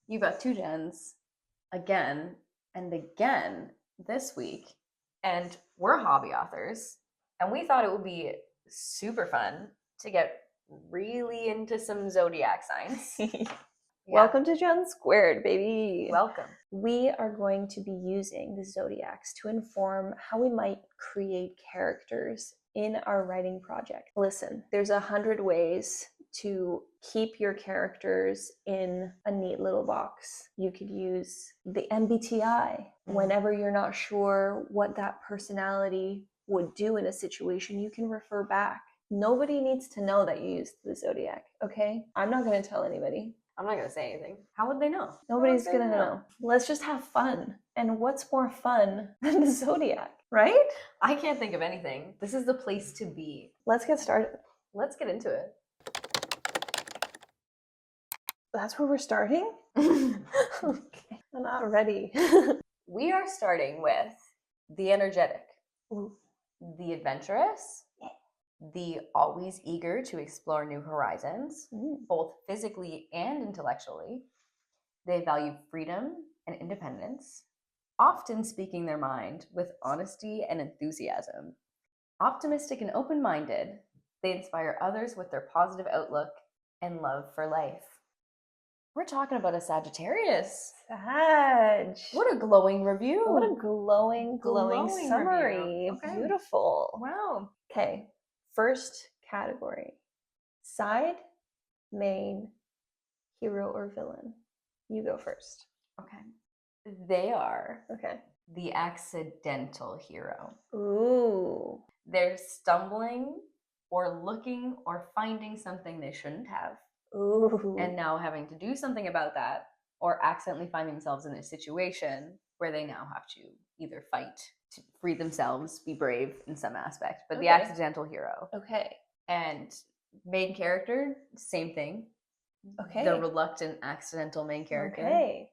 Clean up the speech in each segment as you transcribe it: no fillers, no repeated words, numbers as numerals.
You've got two Jens again and again this week, and we're hobby authors, and we thought it would be super fun to get really into some zodiac signs. Yeah. Welcome to Jenn Squared, baby. Welcome. We are going to be using the zodiacs to inform how we might create characters in our writing project. Listen, there's 100 ways to keep your characters in a neat little box. You could use the MBTI whenever you're not sure what that personality would do in a situation. You can refer back. Nobody needs to know that you used the zodiac, okay? I'm not going to tell anybody. I'm not going to say anything. How would they know? Nobody's going to know. Let's just have fun. And what's more fun than the zodiac, right? I can't think of anything. This is the place to be. Let's get started. Let's get into it. That's where we're starting? Okay, I'm not ready. We are starting with the energetic, Ooh. the adventurous, the always eager to explore new horizons, both physically and intellectually. They value freedom and independence, often speaking their mind with honesty and enthusiasm. Optimistic and open-minded, they inspire others with their positive outlook and love for life. We're talking about a Sagittarius. Sag. What a glowing review. What a glowing summary. Review. Okay. Beautiful. Wow. Okay, first category. Side, main, hero, or villain. You go first. Okay. They are Okay. the accidental hero. Ooh. They're stumbling or looking or finding something they shouldn't have. Ooh. And now having to do something about that, or accidentally find themselves in a situation where they now have to either fight to free themselves, be brave in some aspect, but the accidental hero. Okay. And main character, same thing. Okay. The reluctant accidental main character. Okay.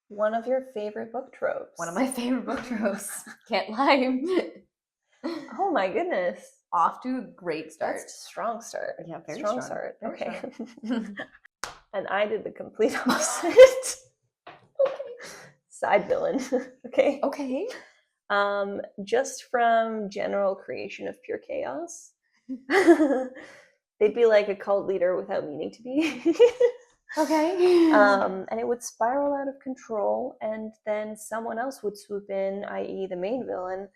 One of your favorite book tropes. One of my favorite book tropes. Can't lie. Oh my goodness. Off to a great start. That's a strong start. Yeah, very strong start. Very okay. strong. And I did the complete opposite. Okay. Side villain. Okay. Okay. Just from general creation of pure chaos. They'd be like a cult leader without meaning to be. Okay. And it would spiral out of control, and then someone else would swoop in, i.e. the main villain,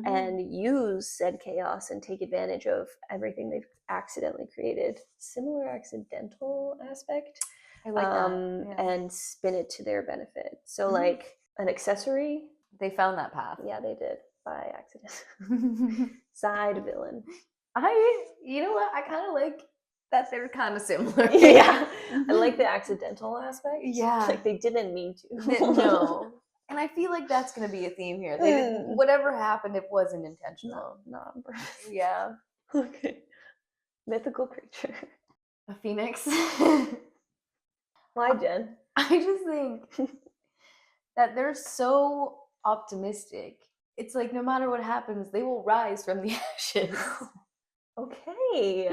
and use said chaos and take advantage of everything they've accidentally created. Similar accidental aspect. I like that. Yeah. And spin it to their benefit. So like an accessory. They found that path. Yeah, they did by accident. Side villain. You know what? I kind of like that they're kind of similar. Yeah. I like the accidental aspect. Yeah. Like they didn't mean to. No. And I feel like that's going to be a theme here. They didn't, whatever happened, it wasn't intentional. No, on purpose. Yeah. Okay. Mythical creature. A phoenix. Why, Jen? I just think that they're so optimistic. It's like no matter what happens, they will rise from the ashes. Okay.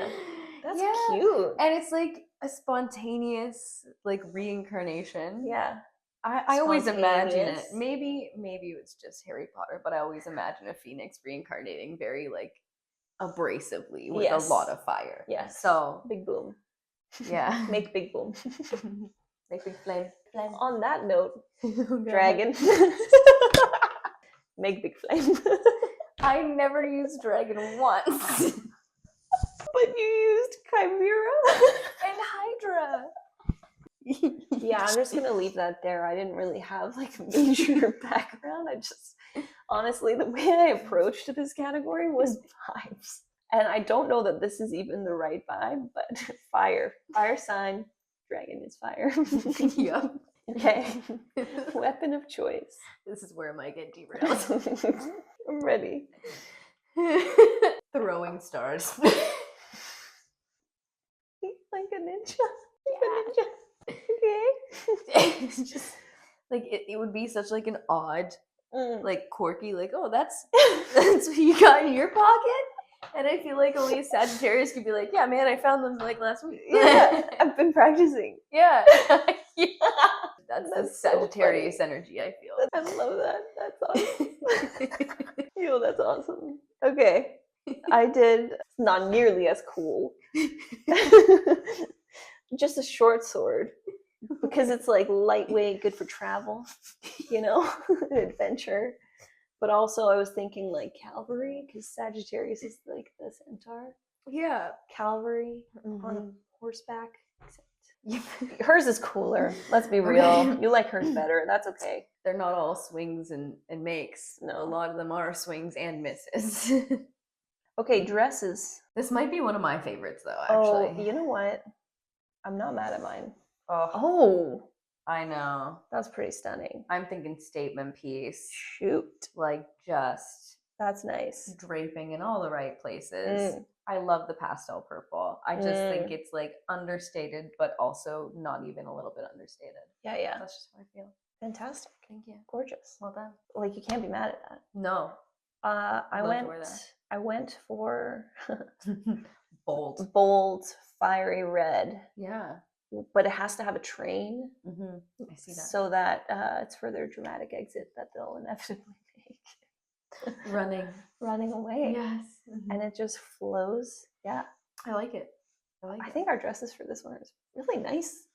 That's cute. And it's like a spontaneous like reincarnation. Yeah. I always imagine it. Maybe it's just Harry Potter, but I always imagine a phoenix reincarnating very like abrasively with a lot of fire. Yes. So big boom. Yeah. Make big boom. Make big flame. On that note, dragon. Make big flame. I never used dragon once. But you used chimera and hydra. Yeah, I'm just gonna leave that there. I didn't really have like a major background. I just honestly, the way I approached this category was vibes. And I don't know that this is even the right vibe, but fire sign, dragon is fire. Yep. Okay. Weapon of choice. This is where it might get derailed. I'm ready. Throwing stars. Like a ninja. Yeah. Okay. It's just like it would be such like an odd, like quirky, like, oh, that's what you got in your pocket. And I feel like only a Sagittarius could be like, yeah, man, I found them like last week. Yeah, I've been practicing. Yeah. Yeah. That's the That's so Sagittarius funny. energy, I feel. I love that. That's awesome. Yo, that's awesome. Okay. I did not nearly as cool. Just a short sword. Because it's like lightweight, good for travel, you know, adventure. But also I was thinking like cavalry, because Sagittarius is like the centaur. Yeah. Cavalry on horseback. Except hers is cooler. Let's be real. Okay. You like hers better. That's okay. They're not all swings and makes. No. A lot of them are swings and misses. Okay, dresses. This might be one of my favorites, though, actually. Oh, you know what? I'm not mad at mine. Oh, I know. That's pretty stunning. I'm thinking statement piece. Shoot. Like, just That's nice. draping in all the right places. I love the pastel purple. I just think it's like understated, but also not even a little bit understated. Yeah, yeah. That's just how I feel. Fantastic. Thank you. Gorgeous. Well done. Like, you can't be mad at that. No. I went for bold, fiery red. Yeah. But it has to have a train. I see that. So that it's for their dramatic exit that they'll inevitably make. Running away. Yes. And it just flows. Yeah. I like it. I think our dresses for this one is really nice.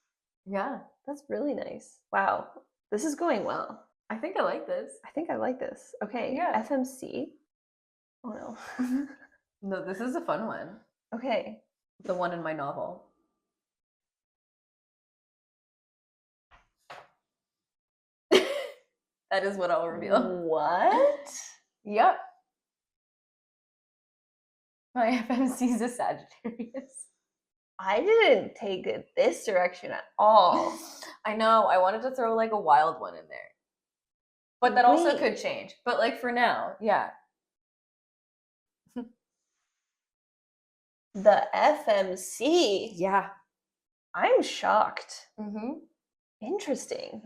Yeah. That's really nice. Wow. This is going well. I think I like this. I think I like this. Okay. Yeah. FMC. Oh no. No, this is a fun one. Okay. The one in my novel. That is what I'll reveal. What? Yep. My FMC is a Sagittarius. I didn't take it this direction at all. I know. I wanted to throw like a wild one in there. But that also could change. But like for now, yeah. The FMC? Yeah. I'm shocked. Mm-hmm. Interesting.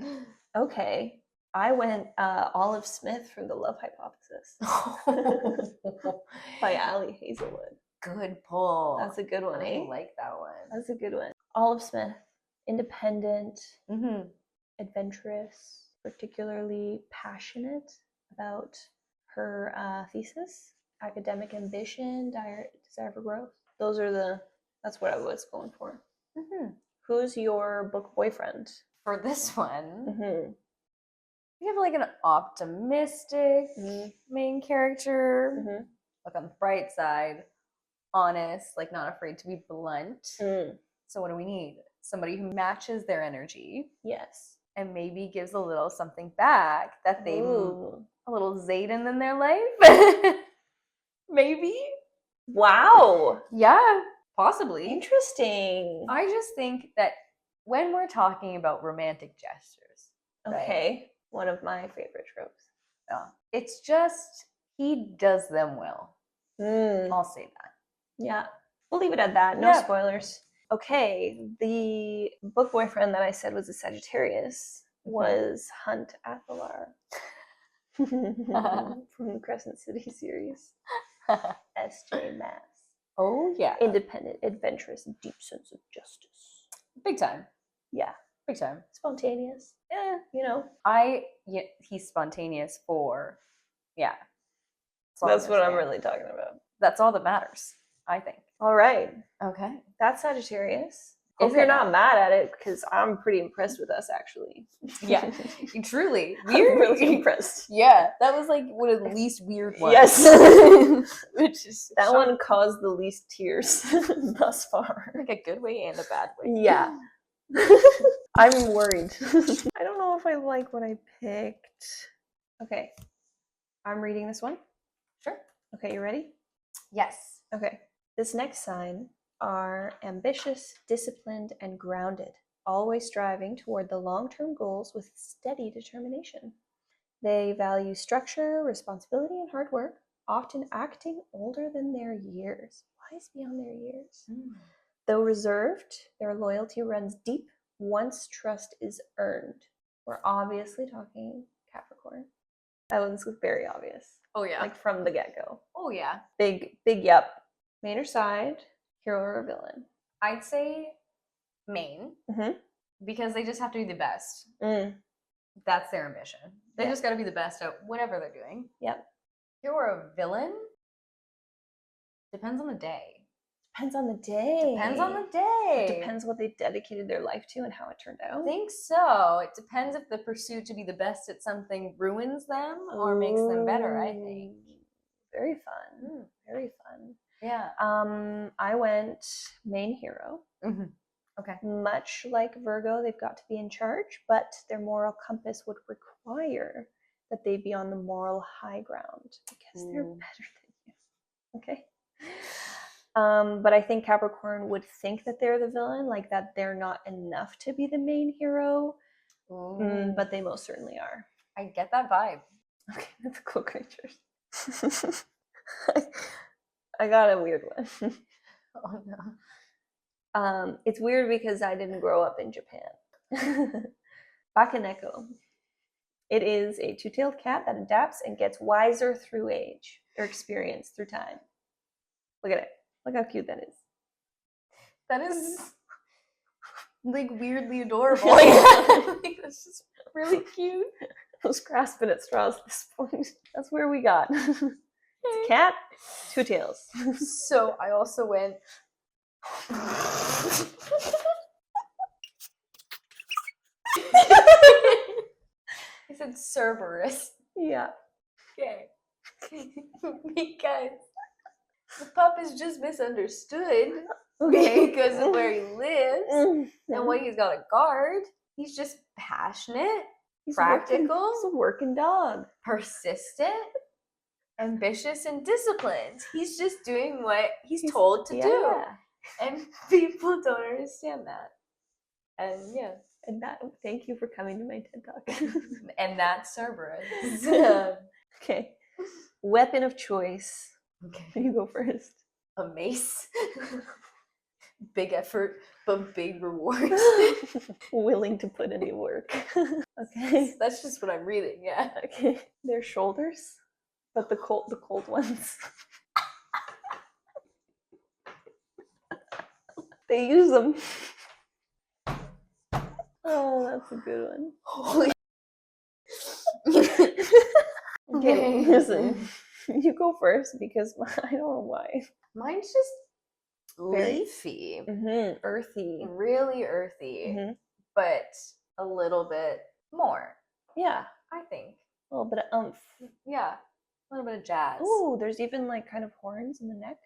Okay. I went Olive Smith from The Love Hypothesis by Ali Hazelwood. Good pull. That's a good one, eh? I like that one. That's a good one. Olive Smith, independent, adventurous, particularly passionate about her thesis, academic ambition, desire for growth. That's what I was going for. Who's your book boyfriend? For this one, we have like an optimistic main character, like on the bright side, honest, like not afraid to be blunt. So what do we need? Somebody who matches their energy. Yes. And maybe gives a little something back that they a little Zayden in their life. Maybe. Wow. Yeah, possibly. Interesting. I just think that when we're talking about romantic gestures, okay, one of my favorite tropes. It's just he does them well. I'll say that. Yeah, we'll leave it at that. No spoilers. Okay, the book boyfriend that I said was a Sagittarius was Hunt Athalar from the Crescent City series. S.J. Maas. Oh, yeah. Independent, adventurous, deep sense of justice. Big time. Yeah. Big time. Spontaneous. Yeah, you know. He's spontaneous for, yeah. That's what I'm really talking about. That's all that matters, I think. All right. Okay. That's Sagittarius. If you're not mad at it, because I'm pretty impressed with us, actually. Yeah, truly. I'm really impressed. Yeah, that was like one of the least weird ones. Yes. Which is that one caused the least tears thus far. Like a good way and a bad way. Yeah. I'm worried. I don't know if I like what I picked. Okay. I'm reading this one. Sure. Okay, you ready? Yes. Okay. This next sign are ambitious, disciplined, and grounded, always striving toward the long-term goals with steady determination. They value structure, responsibility, and hard work, often acting older than their years. Wise beyond their years. Though reserved, their loyalty runs deep once trust is earned. We're obviously talking Capricorn. That one's very obvious. Oh, yeah. Like from the get-go. Oh, yeah. Big yep. Main or side, hero or villain? I'd say main, because they just have to be the best. Mm. That's their ambition. They Yeah. just got to be the best at whatever they're doing. Yep. If you were a villain, depends on the day. Depends on the day. Depends on the day. It depends what they dedicated their life to and how it turned out. I think so. It depends if the pursuit to be the best at something ruins them or makes them better, I think. Very fun. Very fun. Yeah. I went main hero. Mm-hmm. Okay. Much like Virgo, they've got to be in charge, but their moral compass would require that they be on the moral high ground because they're better than you. Okay. But I think Capricorn would think that they're the villain, like that they're not enough to be the main hero. But they most certainly are. I get that vibe. Okay, that's cool creatures. I got a weird one. Oh no. It's weird because I didn't grow up in Japan. Bakaneko. It is a two-tailed cat that adapts and gets wiser through age or experience through time. Look at it. Look how cute that is. That is like weirdly adorable. Like, that's just really cute. I was grasping at straws at this point. That's where we got. It's a cat, two tails. So I also went. I said Cerberus. Yeah. Okay. Because the pup is just misunderstood. Okay. Because of where he lives and what he's got to guard. He's just passionate, practical, he's a working dog. persistent, ambitious, and disciplined. He's just doing what he's told to do. And people don't understand that. And yeah. And that, thank you for coming to my TED Talk. And that's Cerberus. Okay. Weapon of choice. Okay. You go first. A mace. Big effort, but big rewards. Willing to put in the work. Okay. That's just what I'm reading, yeah. Okay. Their shoulders, but the cold ones. They use them. Oh, that's a good one. Holy. Okay, listen. You go first because I don't know why. Mine's just leafy. Earthy. Really earthy. But a little bit more. Yeah. I think. A little bit of oomph. Yeah. A little bit of jazz. Ooh, there's even like kind of horns in the neck.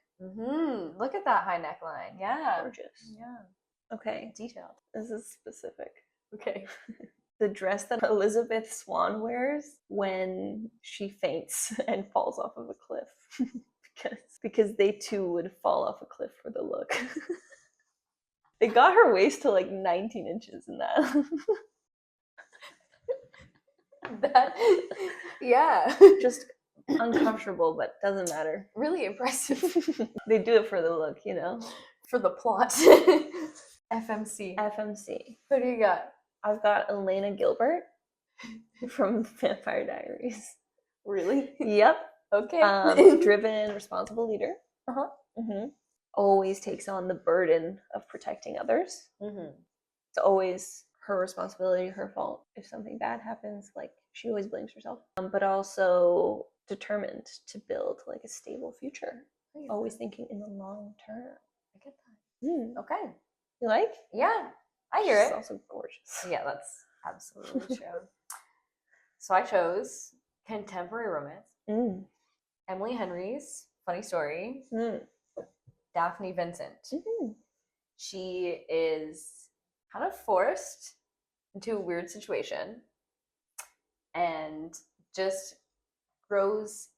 Look at that high neckline. Yeah. Gorgeous. Yeah. Okay. Detailed. This is specific. Okay. The dress that Elizabeth Swann wears when she faints and falls off of a cliff. because they too would fall off a cliff for the look. They got her waist to like 19 inches in that. Yeah. Just uncomfortable, but doesn't matter. Really impressive. They do it for the look, you know? For the plot. FMC. Who do you got? I've got Elena Gilbert from Vampire Diaries. Really? Yep. Okay. Driven, responsible leader. Always takes on the burden of protecting others. It's always her responsibility, her fault. If something bad happens, like she always blames herself. But also determined to build like a stable future. Always thinking in the long term. I get that. Okay. You like? Yeah. I hear it. She's also gorgeous. Yeah, that's absolutely true. So I chose contemporary romance. Emily Henry's funny story. Daphne Vincent. She is kind of forced into a weird situation and just grows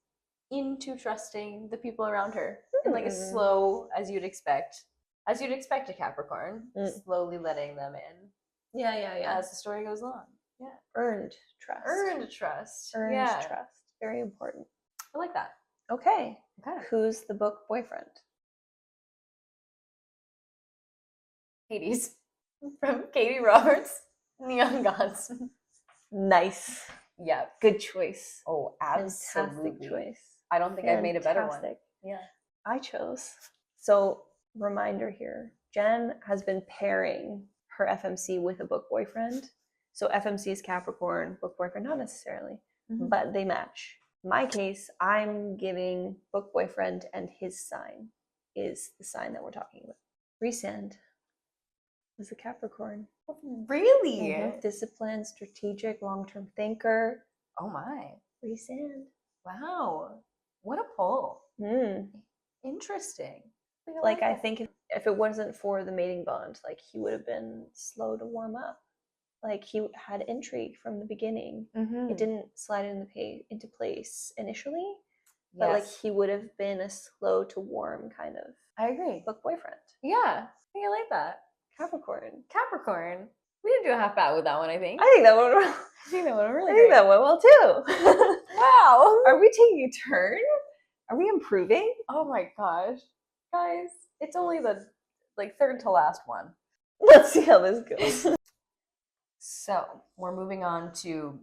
into trusting the people around her in like a slow, as you'd expect a Capricorn, slowly letting them in. Yeah. As the story goes along. Yeah. Earned trust. Earned trust. Very important. I like that. Okay. Who's the book boyfriend? Hades. From Katie Roberts. Neon Gods. Nice. Yeah. Good choice. Oh, absolutely. Fantastic choice. I don't think I've made a better one. Yeah. I chose. So, reminder here. Jenn has been pairing her FMC with a book boyfriend. So FMC is Capricorn, book boyfriend not necessarily, but they match. In my case, I'm giving book boyfriend, and his sign is the sign that we're talking about. Resand is a Capricorn. Really? Disciplined, strategic, long-term thinker. Oh my. Resand. Wow. What a pull. Interesting. Like I think if it wasn't for the mating bond, like he would have been slow to warm up. Like he had intrigue from the beginning. It didn't slide into place initially, but like he would have been a slow to warm kind of. I agree. Book boyfriend. Yeah, I think I like that. Capricorn. We didn't do a half bad with that one, I think. I think that one. I think that one really. I think that went well too. Wow. Are we taking a turn? Are we improving? Oh my gosh, guys! It's only the third to last one. Let's see how this goes. So we're moving on to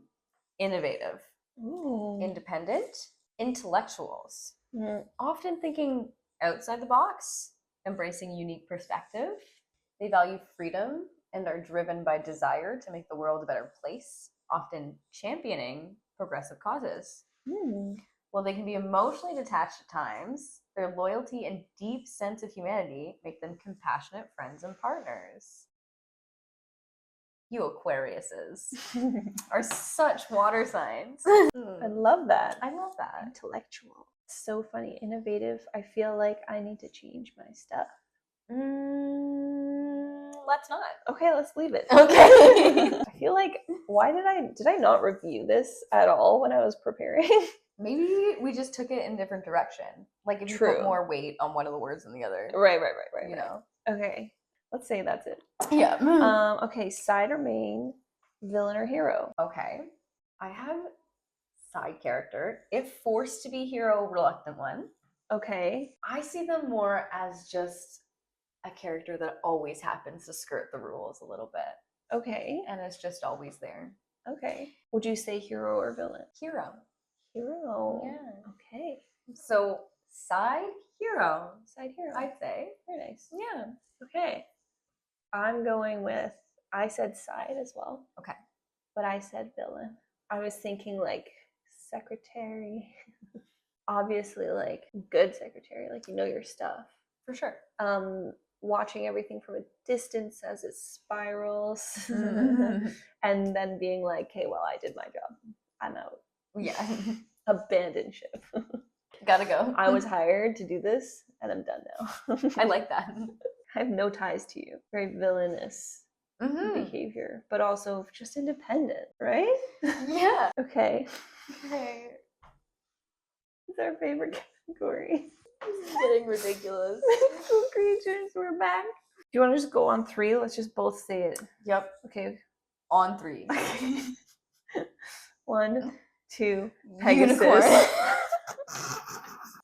innovative, independent, intellectuals, often thinking outside the box, embracing unique perspective. They value freedom and are driven by desire to make the world a better place, often championing progressive causes. While they can be emotionally detached at times, their loyalty and deep sense of humanity make them compassionate friends and partners. You Aquariuses are such water signs. I love that. Intellectual. So funny. Innovative. I feel like I need to change my stuff. Let's not. Okay, let's leave it. Okay. I feel like, did I not review this at all when I was preparing? Maybe we just took it in a different direction. Like if you put more weight on one of the words than the other. Right. You know. Okay. Let's say that's it. Yeah. Okay, side or main, villain or hero? Okay. I have side character. If forced to be hero, reluctant one. Okay. I see them more as just a character that always happens to skirt the rules a little bit. Okay. And it's just always there. Okay. Would you say hero or villain? Hero. Yeah. Okay. So side hero. I'd say. Very nice. Yeah. Okay. I'm going with, I said side as well. Okay. But I said villain. I was thinking like secretary. Obviously like good secretary, like you know your stuff. For sure. Watching everything from a distance as it spirals. And then being like, okay, well, I did my job. I'm out. Yeah. Abandon ship. Gotta go. I was hired to do this and I'm done now. I like that. I have no ties to you. Very villainous behavior, but also just independent, right? Yeah. Okay. It's our favorite category. This is getting ridiculous. Mythical creatures, we're back. Do you want to just go on 3? Let's just both say it. Yep. Okay. On 3. 1, 2, Pegasus. Unicorn.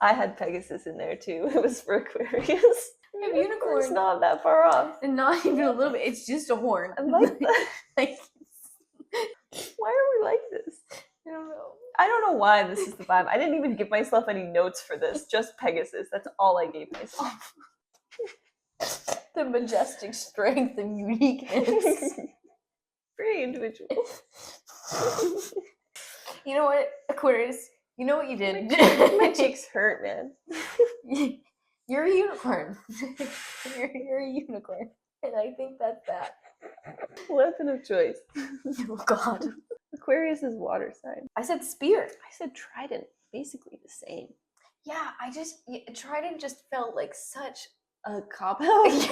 I had Pegasus in there too. It was for Aquarius. Unicorn's not that far off. And not even a little bit. It's just a horn. I like that. Like, why are we like this? I don't know why this is the vibe. I didn't even give myself any notes for this. Just Pegasus. That's all I gave myself. The majestic strength and uniqueness. Very individual. You know what, Aquarius? You know what you did? My cheeks hurt, man. You're a unicorn. You're a unicorn. And I think that's that. Weapon of choice. Oh, God. Aquarius is water sign. I said spear. I said trident. Basically the same. Yeah, trident just felt like such a cop-out.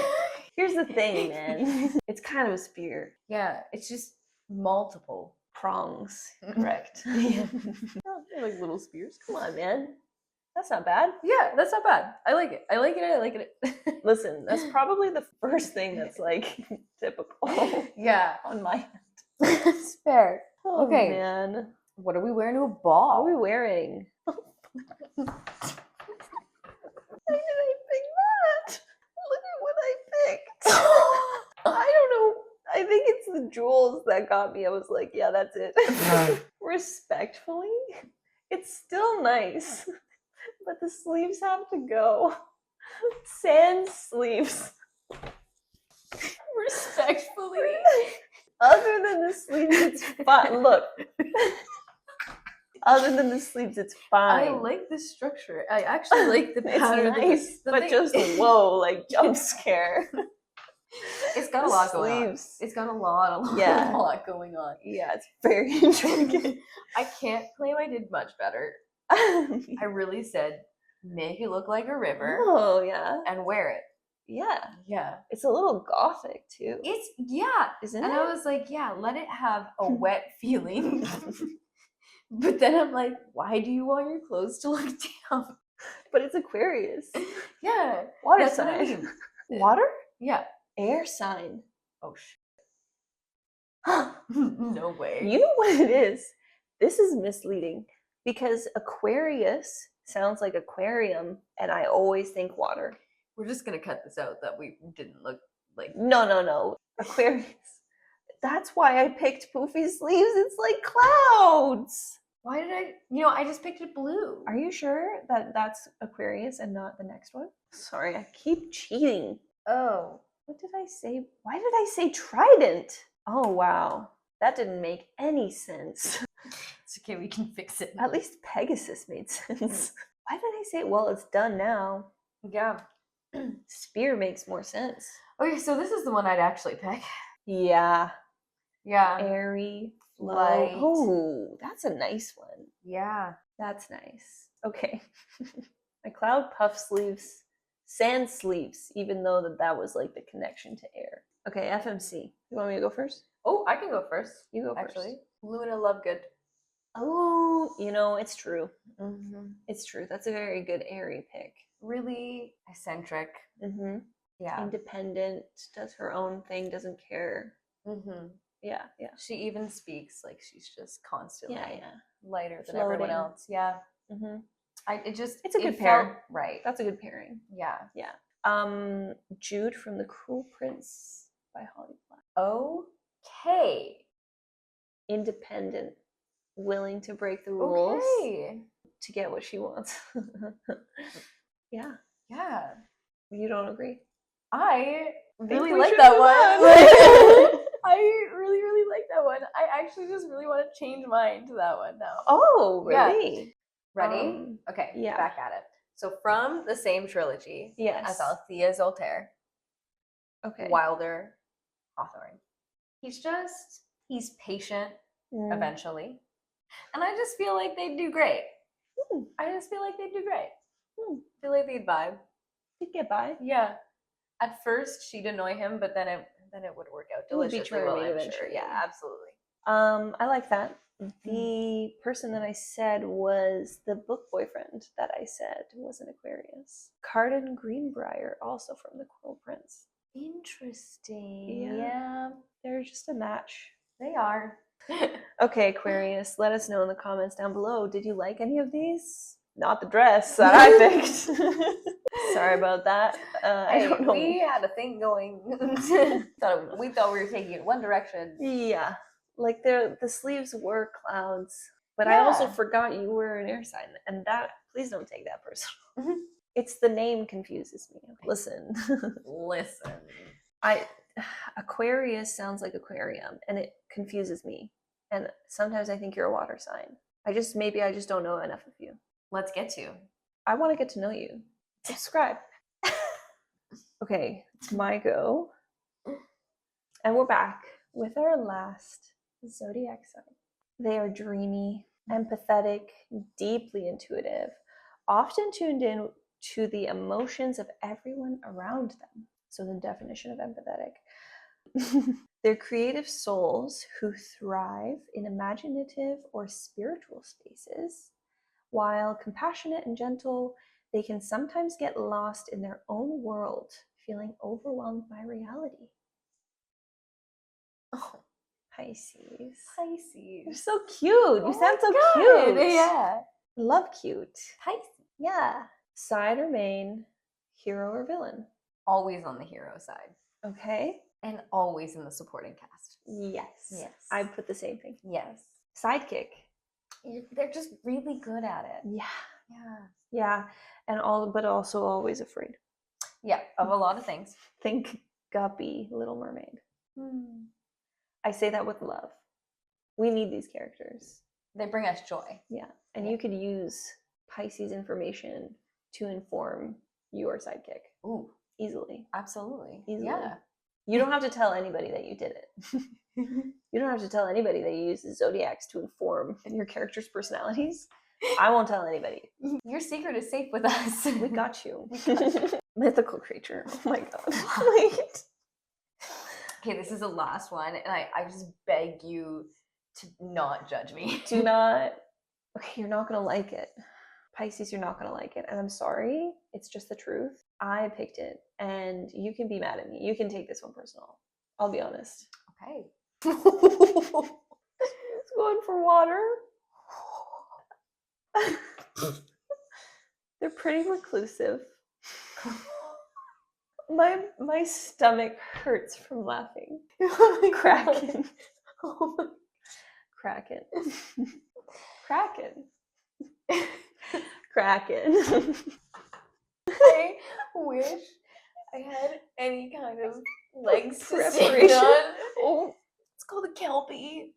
Here's the thing, man. It's kind of a spear. Yeah, it's just multiple prongs. Correct. Yeah. They're like little spears. Come on, man. That's not bad. Yeah, that's not bad. I like it. I like it. Listen, that's probably the first thing that's like typical. Yeah. On my end. It's fair. Oh, okay. Man. What are we wearing to a ball? What are we wearing? Why did I pick that? Look at what I picked. I don't know. I think it's the jewels that got me. I was like, yeah, that's it. Respectfully, it's still nice. But the sleeves have to go. Sans sleeves. Respectfully. Other than the sleeves, it's fine. Look. Other than the sleeves, it's fine. I like the structure. I actually like the pattern. It's nice, but just whoa, like jump scare. It's got a lot going on. It's got a lot going on. Yeah, it's very intricate. I can't claim I did much better. I really said, make it look like a river. Oh, yeah. And wear it. Yeah. Yeah. It's a little gothic, too. Isn't it? And I was like, yeah, let it have a wet feeling. But then I'm like, why do you want your clothes to look down? But it's Aquarius. Yeah. Water sign. What I mean. Water? Yeah. Air sign. Oh, shit. No way. You know what it is? This is misleading because Aquarius sounds like aquarium, and I always think water. We're just going to cut this out that we didn't look like... No. Aquarius. That's why I picked poofy sleeves. It's like clouds. Why did I... I just picked it blue. Are you sure that that's Aquarius and not the next one? Sorry, I keep cheating. Oh. What did I say? Why did I say trident? Oh, wow. That didn't make any sense. It's okay, we can fix it. At least Pegasus made sense. Why did I say, well, it's done now? Yeah. Spear makes more sense. Okay, so this is the one I'd actually pick. Yeah. Yeah. Airy, light. Oh, that's a nice one. Yeah. That's nice. Okay. My cloud puff sleeves, sans sleeves, even though that was like the connection to air. Okay, FMC. You want me to go first? Oh, I can go first. You go actually. first. Luna Lovegood. Oh, it's true. Mm-hmm. It's true. That's a very good airy pick. Really eccentric. Mm-hmm. Yeah. Independent, does her own thing, doesn't care. Mm-hmm. Yeah. She even speaks like she's just constantly lighter than floating. everyone else. Yeah. Mm-hmm. It's a good pair. Right. That's a good pairing. Yeah. Jude from The Cruel Prince by Holly Black. Okay. Independent, willing to break the rules to get what she wants. Yeah. You don't agree? I really like that one. I really, really like that one. I actually just really want to change mine to that one now. Oh, really? Yeah. Ready? Okay. Yeah. Back at it. So from the same trilogy as Althea Zoltaire. Okay. Wilder, Hawthorne. He's patient eventually. And I just feel like they'd do great. I feel like they'd vibe. They'd get by. Yeah. At first she'd annoy him, but then it would work out deliciously well, I'm sure. Yeah, absolutely. I like that. The person that I said was the book boyfriend that I said was an Aquarius. Carden Greenbrier, also from The Cruel Prince. Interesting. Yeah. They're just a match. They are. Okay, Aquarius, let us know in the comments down below. Did you like any of these? Not the dress that I picked. Sorry about that. I don't know. We had a thing going. We thought we were taking it one direction. Yeah. Like the sleeves were clouds, but I also forgot you were an air sign, and that, please don't take that personal. It's the name confuses me. Listen. Aquarius sounds like aquarium, and it confuses me. And sometimes I think you're a water sign. I just don't know enough of you. Let's get to. I want to get to know you. Subscribe. Okay, it's my go. And we're back with our last Zodiac sign. They are dreamy, empathetic, deeply intuitive, often tuned in to the emotions of everyone around them. So the definition of empathetic. They're creative souls who thrive in imaginative or spiritual spaces. While compassionate and gentle, they can sometimes get lost in their own world, feeling overwhelmed by reality. Oh, Pisces. You're so cute. You sound so cute. Yeah. Love cute. Pisces. Yeah. Side or main, hero or villain? Always on the hero side. Okay. And always in the supporting cast. Yes. I put the same thing. Yes. Sidekick. They're just really good at it. Yeah. And but also always afraid. Yeah, of a lot of things. Think guppy Little Mermaid. I say that with love. We need these characters. They bring us joy. Yeah. And you could use Pisces information to inform your sidekick. Ooh. Easily. Absolutely. Easily. Yeah. You don't have to tell anybody that you did it. You don't have to tell anybody that you use the zodiacs to inform your characters' personalities. I won't tell anybody. Your secret is safe with us. We got you. Mythical creature. Oh my god. Wait. Okay, this is the last one, and I just beg you to not judge me. Do not. Okay, you're not gonna like it. Pisces, you're not gonna like it. And I'm sorry. It's just the truth. I picked it, and you can be mad at me. You can take this one personal. I'll be honest. Okay. It's going for water. They're pretty reclusive. My stomach hurts from laughing. Kraken. Kraken. Kraken. Kraken. I wish I had any kind of legs to stand Preparation. on. Oh, It's called a kelpie.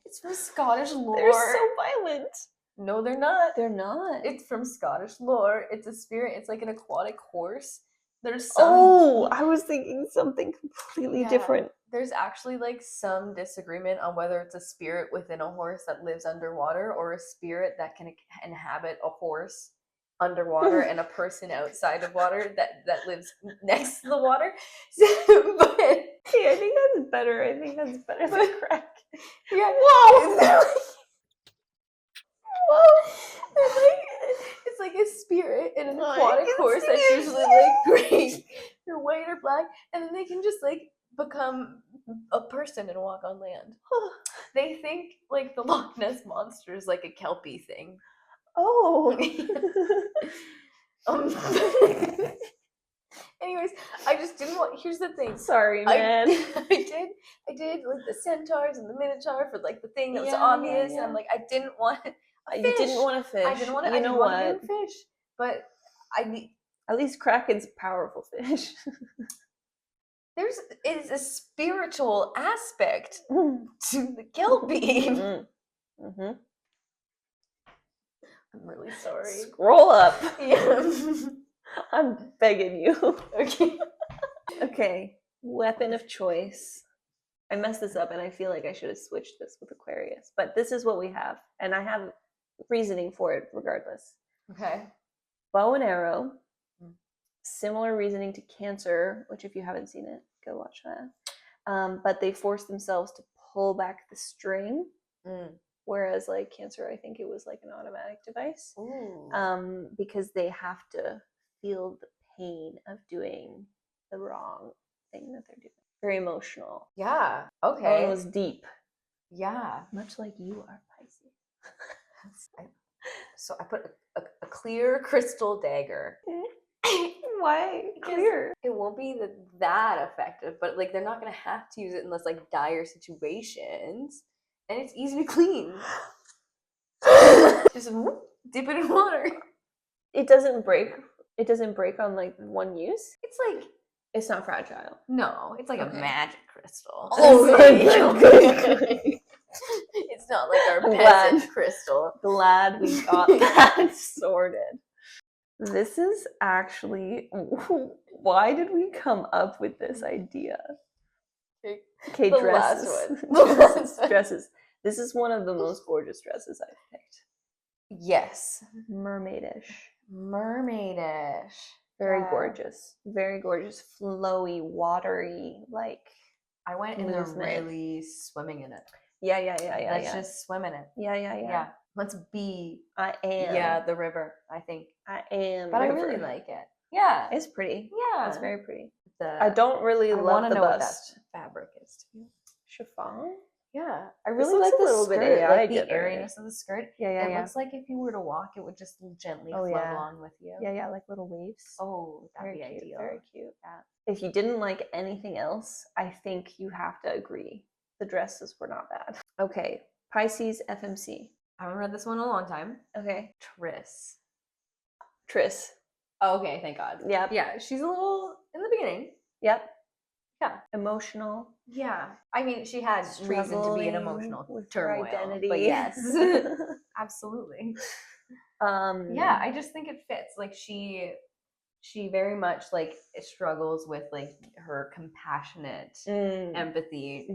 It's from Scottish lore. they're so violent. No, they're not. They're not. It's from Scottish lore. It's a spirit. It's like an aquatic horse. There's some. Oh, I was thinking something completely different. There's actually like some disagreement on whether it's a spirit within a horse that lives underwater or a spirit that can inhabit a horse underwater and a person outside of water that lives next to the water. But Okay, I think that's better. I think that's better than crack. yeah, Whoa! whoa! It's like a spirit in an aquatic horse that's usually like gray or white or black, and then they can just like become a person and walk on land. They think like the Loch Ness monster is like a kelpie thing. Oh. Anyways, I just didn't want. Here's the thing. Sorry, man. I did like the centaurs and the minotaur for like the thing that was obvious, and I'm like, I didn't want. You didn't want to fish. I didn't want to. You know what? Fish, but At least Kraken's a powerful fish. is a spiritual aspect to the kelpie. Mm-hmm. I'm really sorry. Scroll up. Yeah. I'm begging you. Okay. Okay. Weapon of choice. I messed this up and I feel like I should have switched this with Aquarius. But this is what we have. And I have reasoning for it regardless. Okay. Bow and arrow. Similar reasoning to Cancer, which if you haven't seen it, go watch that. But they force themselves to pull back the string. Whereas like Cancer, I think it was like an automatic device. Because they have to feel the pain of doing the wrong thing that they're doing. Very emotional. Yeah. Okay. That one was deep. Yeah. Much like you are, Pisces. So I put a clear crystal dagger. Why clear? It won't be that effective, but like they're not gonna have to use it unless like dire situations, and it's easy to clean. Just dip it in water. It doesn't break. It doesn't break on like one use. It's like it's not fragile. No, it's like a magic crystal. Oh my It's not like our peasant crystal. Glad we got that sorted. This is actually, why did we come up with this idea? Okay, dresses. Dresses. This is one of the most gorgeous dresses I've picked. Yes. Mermaidish. Very gorgeous. Very gorgeous. Flowy, watery, like I went in there really swimming in it. Yeah. Let's just swim in it. Yeah. Let's be. I am. Yeah, the river, I think. I am. But river. I really like it. Yeah. It's pretty. Yeah. It's very pretty. I don't really love the know bust. What that fabric is to me. Chiffon? Yeah. I really like the little skirt, bit like the airiness of the skirt. Yeah. It looks like if you were to walk, it would just gently flow along with you. Yeah, like little waves. Oh, that'd be ideal. Very cute. Yeah. If you didn't like anything else, I think you have to agree. The dresses were not bad. Okay, Pisces FMC. I haven't read this one in a long time. Okay. Triss. Oh, okay, thank God. Yeah. Yeah, she's a little in the beginning. Yep. Yeah. Emotional. Yeah. I mean, she had reason to be in Struggling emotional with turmoil. her identity. But yes. Absolutely. Yeah, I just think it fits. Like she very much like struggles with like her compassionate empathy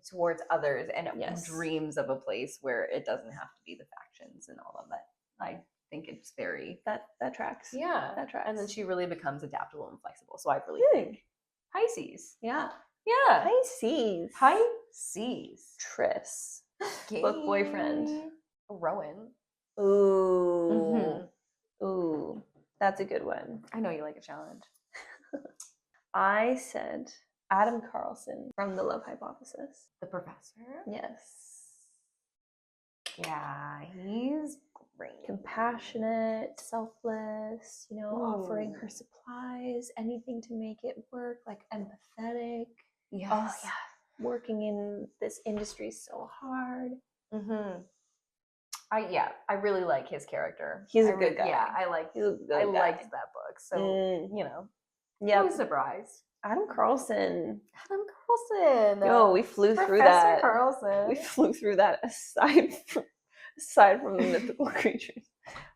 towards others and dreams of a place where it doesn't have to be the factions and all of that. I think it's very that tracks. Yeah, that tracks. And then she really becomes adaptable and flexible. So I really think Pisces. Yeah. Pisces. Tris. Book boyfriend. Rowan. Ooh. Ooh. That's a good one. I know you like a challenge. I said Adam Carlson from The Love Hypothesis. The professor? Yes. Yeah, he's great. Compassionate, selfless, offering her supplies, anything to make it work, like empathetic. Yes. Oh, yeah. Working in this industry so hard. I really like his character. He's a good guy. Yeah, I liked that book. So, yeah. I was surprised. Adam Carlson. Yo, we flew through that. Professor Carlson. We flew through that aside from the mythical creatures.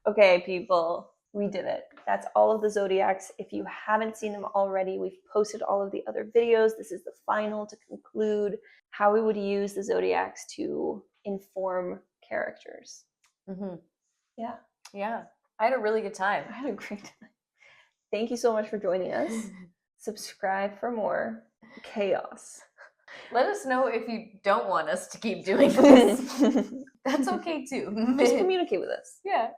Okay, people, we did it. That's all of the Zodiacs. If you haven't seen them already, we've posted all of the other videos. This is the final to conclude how we would use the Zodiacs to inform characters. Yeah. I had a really good time. I had a great time. Thank you so much for joining us. Subscribe for more chaos. Let us know if you don't want us to keep doing this. That's okay too. Just communicate with us. Yeah.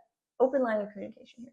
Open line of communication here.